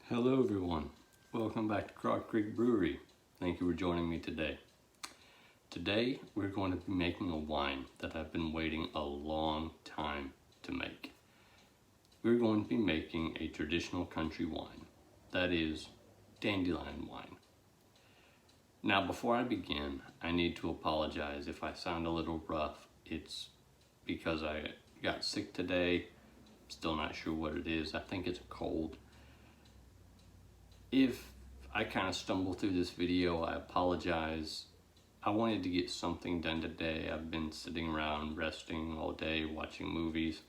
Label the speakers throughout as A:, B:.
A: Hello everyone, welcome back to Croc Creek Brewery. Thank you for joining me today. Today we're going to be making a wine that I've been waiting a long time to make. We're going to be making a traditional country wine, that is Dandelion Wine. Now before I begin, I need to apologize if I sound a little rough. It's because I got sick today, still not sure what it is. I think it's a cold. If I kind of stumble through this video, I apologize. I wanted to get something done today. I've been sitting around resting all day, watching movies.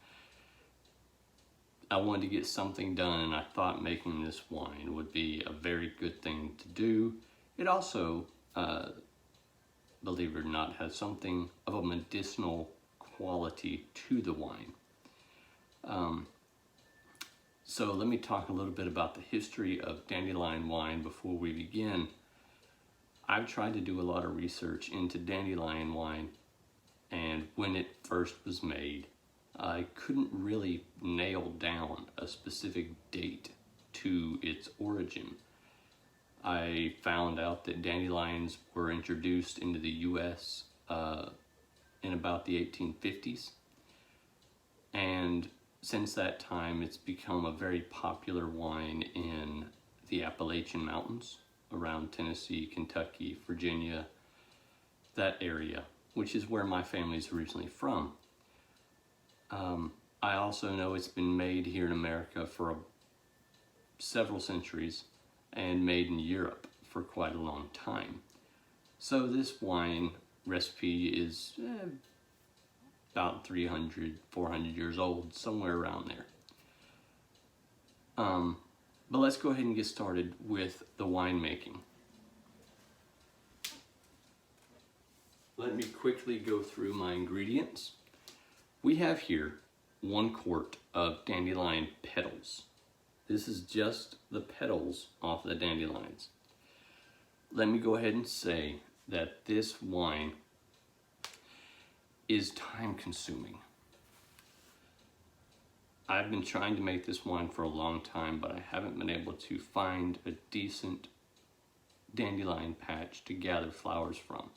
A: I wanted to get something done, and I thought making this wine would be a very good thing to do. It also, believe it or not, has something of a medicinal quality to the wine. So let me talk a little bit about the history of Dandelion Wine before we begin. I've tried to do a lot of research into Dandelion Wine, and when it first was made, I couldn't really nail down a specific date to its origin. I found out that dandelions were introduced into the US in about the 1850s, and since that time, it's become a very popular wine in the Appalachian Mountains around Tennessee, Kentucky, Virginia, that area, which is where my family's originally from. I also know it's been made here in America for several centuries and made in Europe for quite a long time. So this wine recipe is about 300, 400 years old, somewhere around there. But let's go ahead and get started with the winemaking. Let me quickly go through my ingredients. We have here 1 quart of dandelion petals. This is just the petals off the dandelions. Let me go ahead and say that this wine is time consuming. I've been trying to make this wine for a long time, but I haven't been able to find a decent dandelion patch to gather flowers from.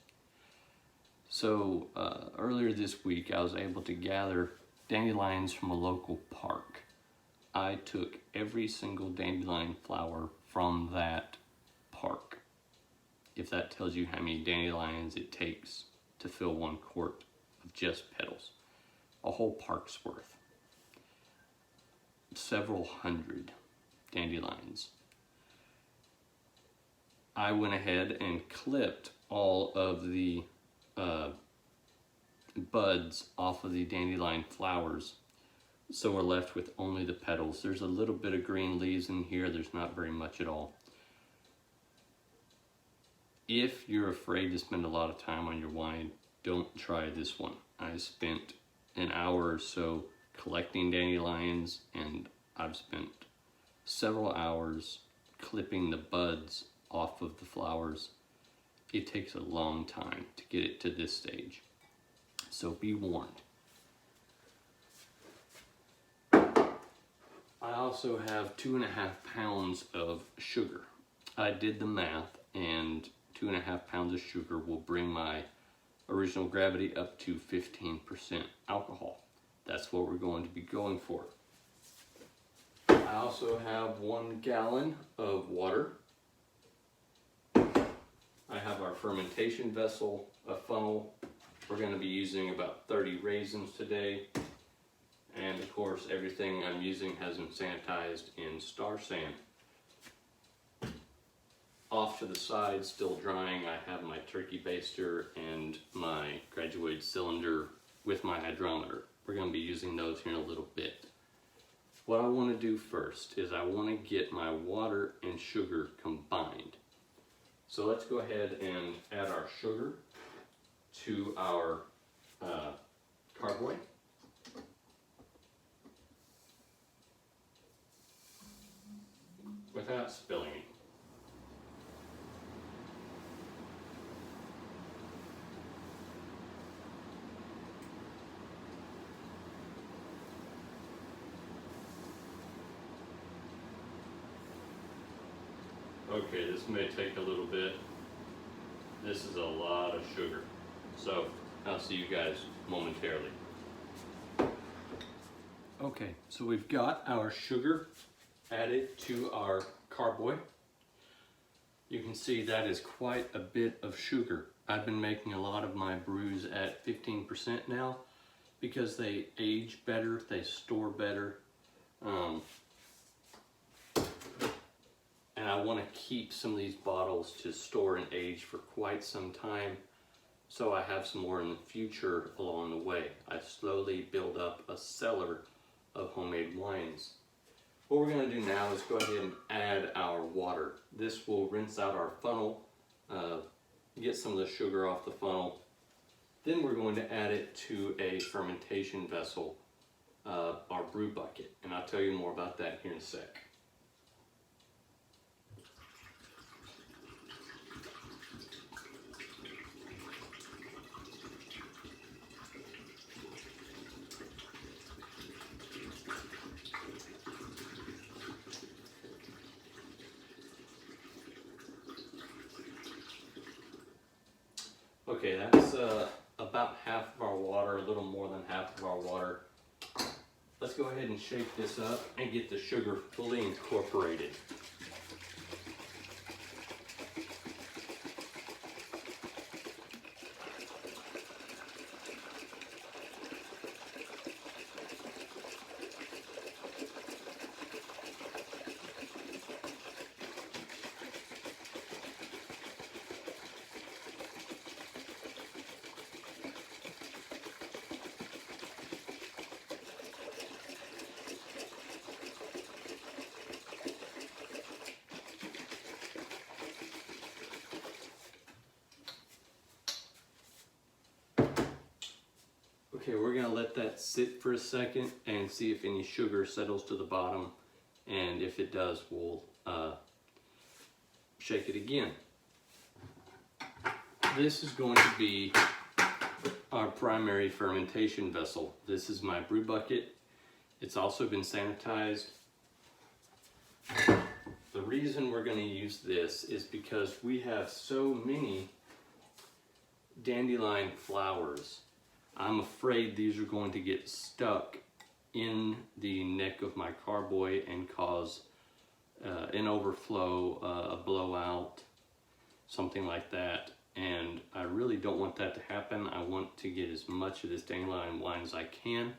A: So earlier this week I was able to gather dandelions from a local park. I took every single dandelion flower from that park. If that tells you how many dandelions it takes to fill 1 quart of just petals. A whole park's worth. Several hundred dandelions. I went ahead and clipped all of the buds off of the dandelion flowers, so we're left with only the petals. There's a little bit of green leaves in here. There's not very much at all. If you're afraid to spend a lot of time on your wine, don't try this one. I spent an hour or so collecting dandelions, and I've spent several hours clipping the buds off of the flowers. It takes a long time to get it to this stage, so be warned. I also have 2.5 pounds of sugar. I did the math, and 2.5 pounds of sugar will bring my original gravity up to 15% alcohol. That's what we're going to be going for. I also have 1 gallon of water. I have our fermentation vessel, a funnel. We're going to be using about 30 raisins today. And of course, everything I'm using has been sanitized in Star San. Off to the side, still drying, I have my turkey baster and my graduated cylinder with my hydrometer. We're going to be using those here in a little bit. What I want to do first is I want to get my water and sugar combined. So let's go ahead and add our sugar to our carboy. Without spilling it. Okay, this may take a little bit. This is a lot of sugar. So I'll see you guys momentarily. Okay, so we've got our sugar added to our carboy. You can see that is quite a bit of sugar. I've been making a lot of my brews at 15% now because they age better, they store better. And I want to keep some of these bottles to store and age for quite some time, so I have some more in the future along the way. I slowly build up a cellar of homemade wines. What we're going to do now is go ahead and add our water. This will rinse out our funnel, get some of the sugar off the funnel. Then we're going to add it to a fermentation vessel, our brew bucket, and I'll tell you more about that here in a sec. Okay, that's about half of our water, a little more than half of our water. Let's go ahead and shake this up and get the sugar fully incorporated. Okay, we're gonna let that sit for a second and see if any sugar settles to the bottom, and if it does, we'll shake it again. This is going to be our primary fermentation vessel. This is my brew bucket. It's also been sanitized. The reason we're gonna use this is because we have so many dandelion flowers. I'm afraid these are going to get stuck in the neck of my carboy and cause an overflow, a blowout, something like that. And I really don't want that to happen. I want to get as much of this dandelion wine as I can.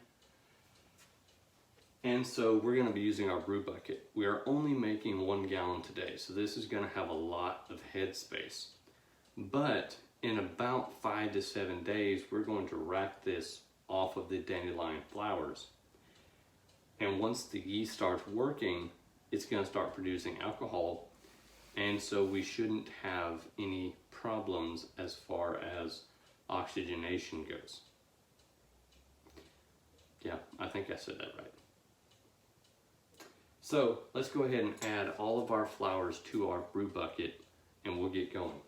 A: And so we're going to be using our brew bucket. We are only making 1 gallon today, so this is going to have a lot of head space. But in about 5 to 7 days, we're going to rack this off of the dandelion flowers. And once the yeast starts working, it's going to start producing alcohol. And so we shouldn't have any problems as far as oxygenation goes. Yeah, I think I said that right. So let's go ahead and add all of our flowers to our brew bucket and we'll get going.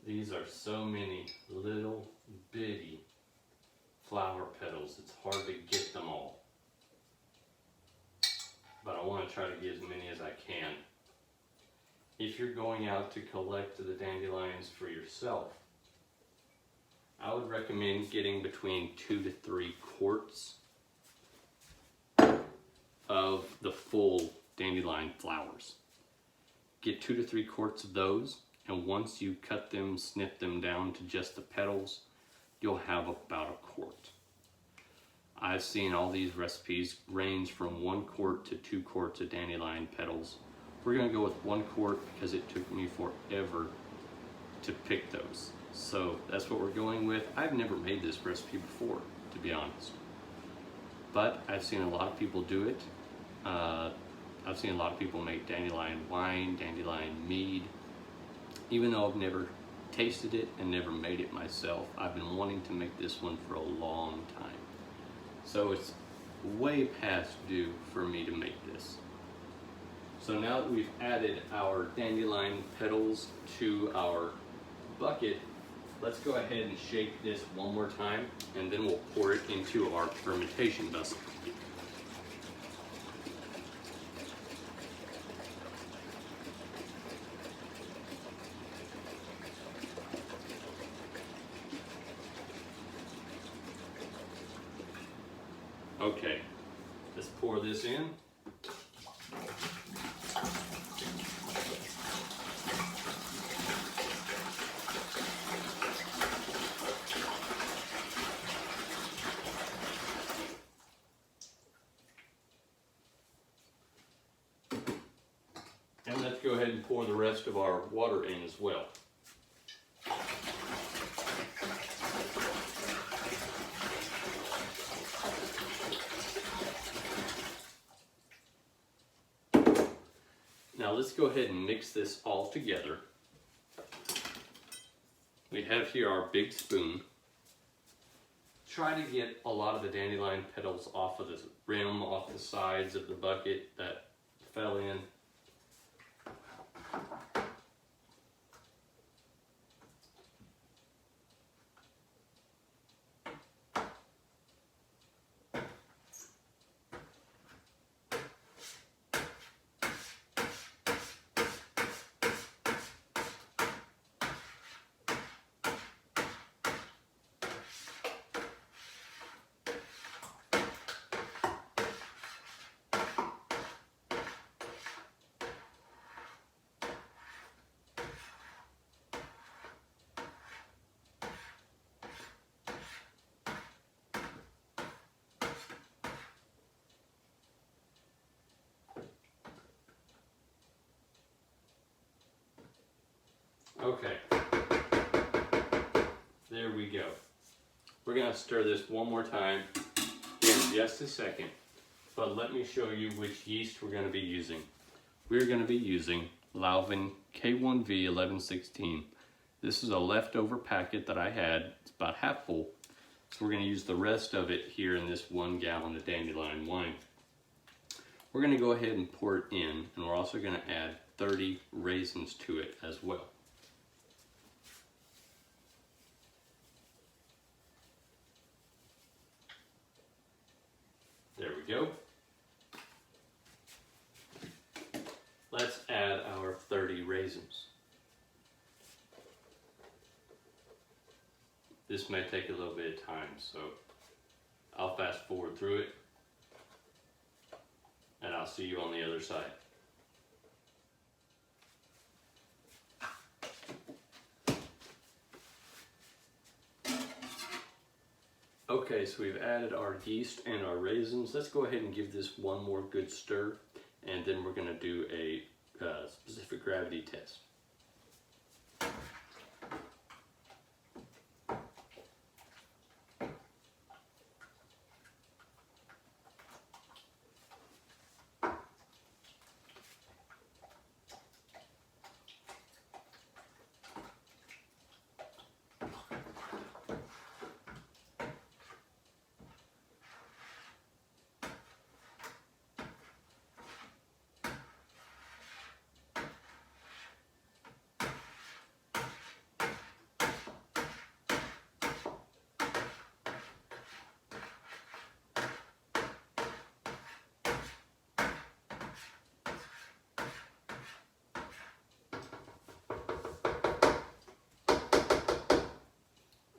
A: These are so many little bitty flower petals, it's hard to get them all. But I want to try to get as many as I can. If you're going out to collect the dandelions for yourself, I would recommend getting between 2 to 3 quarts of the full dandelion flowers. Get 2 to 3 quarts of those, and once you cut them, snip them down to just the petals, you'll have about a quart. I've seen all these recipes range from 1 quart to 2 quarts of dandelion petals. We're gonna go with 1 quart because it took me forever to pick those. So that's what we're going with. I've never made this recipe before, to be honest. But I've seen a lot of people do it. I've seen a lot of people make dandelion wine, dandelion mead. Even though I've never tasted it and never made it myself, I've been wanting to make this one for a long time. So it's way past due for me to make this. So now that we've added our dandelion petals to our bucket, let's go ahead and shake this one more time, and then we'll pour it into our fermentation vessel. Okay, let's pour this in. And let's go ahead and pour the rest of our water in as well. Now let's go ahead and mix this all together. We have here our big spoon. Try to get a lot of the dandelion petals off of the rim, off the sides of the bucket that fell in. Okay, there we go. We're going to stir this one more time in just a second, but let me show you which yeast we're going to be using. We're going to be using Lalvin K1V 1116. This is a leftover packet that I had. It's about half full, so we're going to use the rest of it here in this 1 gallon of dandelion wine. We're going to go ahead and pour it in, and we're also going to add 30 raisins to it as well. There we go. Let's add our 30 raisins. This may take a little bit of time, so I'll fast forward through it, and I'll see you on the other side. Okay, so we've added our yeast and our raisins. Let's go ahead and give this one more good stir, and then we're going to do a specific gravity test.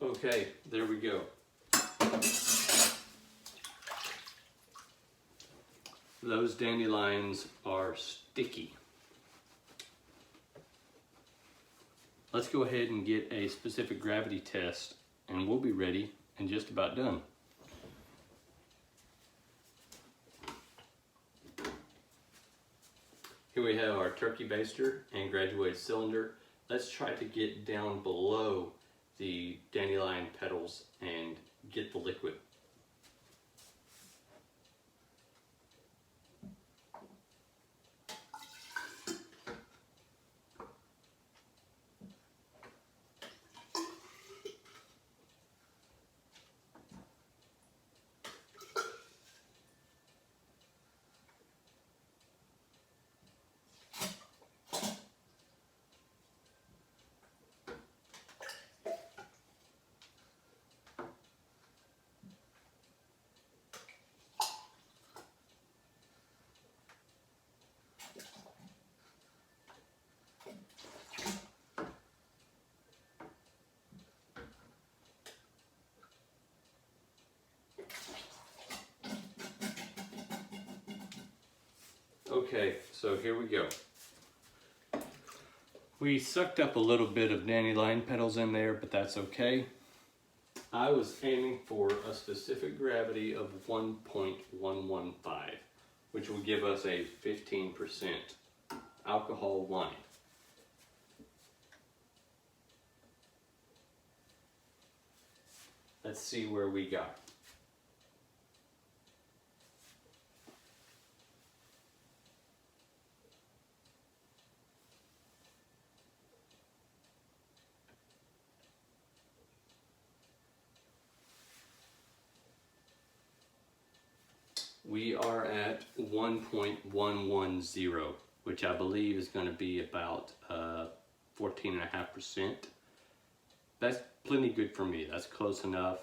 A: Okay, there we go. Those dandelions are sticky. Let's go ahead and get a specific gravity test, and we'll be ready and just about done. Here we have our turkey baster and graduated cylinder. Let's try to get down below the dandelion petals and get the liquid. Okay, so here we go. We sucked up a little bit of dandelion petals in there, but that's okay. I was aiming for a specific gravity of 1.115, which will give us a 15% alcohol wine. Let's see where we got. We are at 1.110, which I believe is going to be about 14.5%. That's plenty good for me. That's close enough.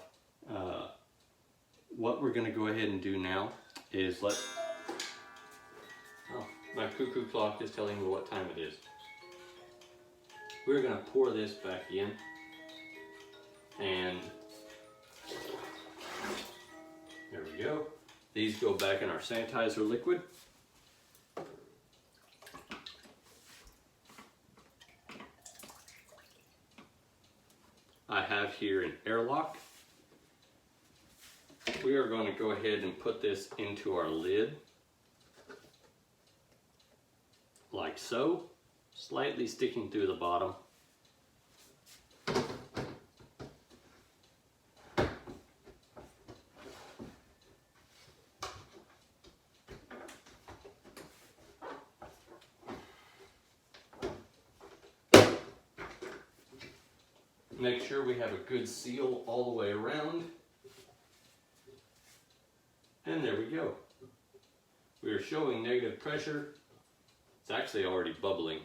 A: What we're going to go ahead and do now is oh, my cuckoo clock is telling me what time it is. We're going to pour this back in, and there we go. These go back in our sanitizer liquid. I have here an airlock. We are going to go ahead and put this into our lid, like so, slightly sticking through the bottom. Make sure we have a good seal all the way around. And there we go. We are showing negative pressure. It's actually already bubbling.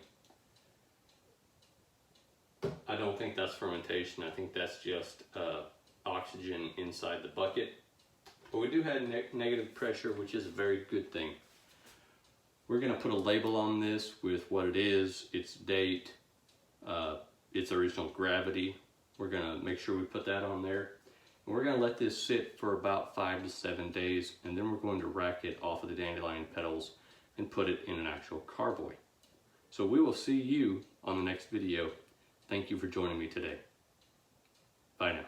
A: I don't think that's fermentation. I think that's just oxygen inside the bucket. But we do have negative pressure, which is a very good thing. We're going to put a label on this with what it is, its date, its original gravity. We're going to make sure we put that on there. And we're going to let this sit for about 5 to 7 days, and then we're going to rack it off of the dandelion petals and put it in an actual carboy. So we will see you on the next video. Thank you for joining me today. Bye now.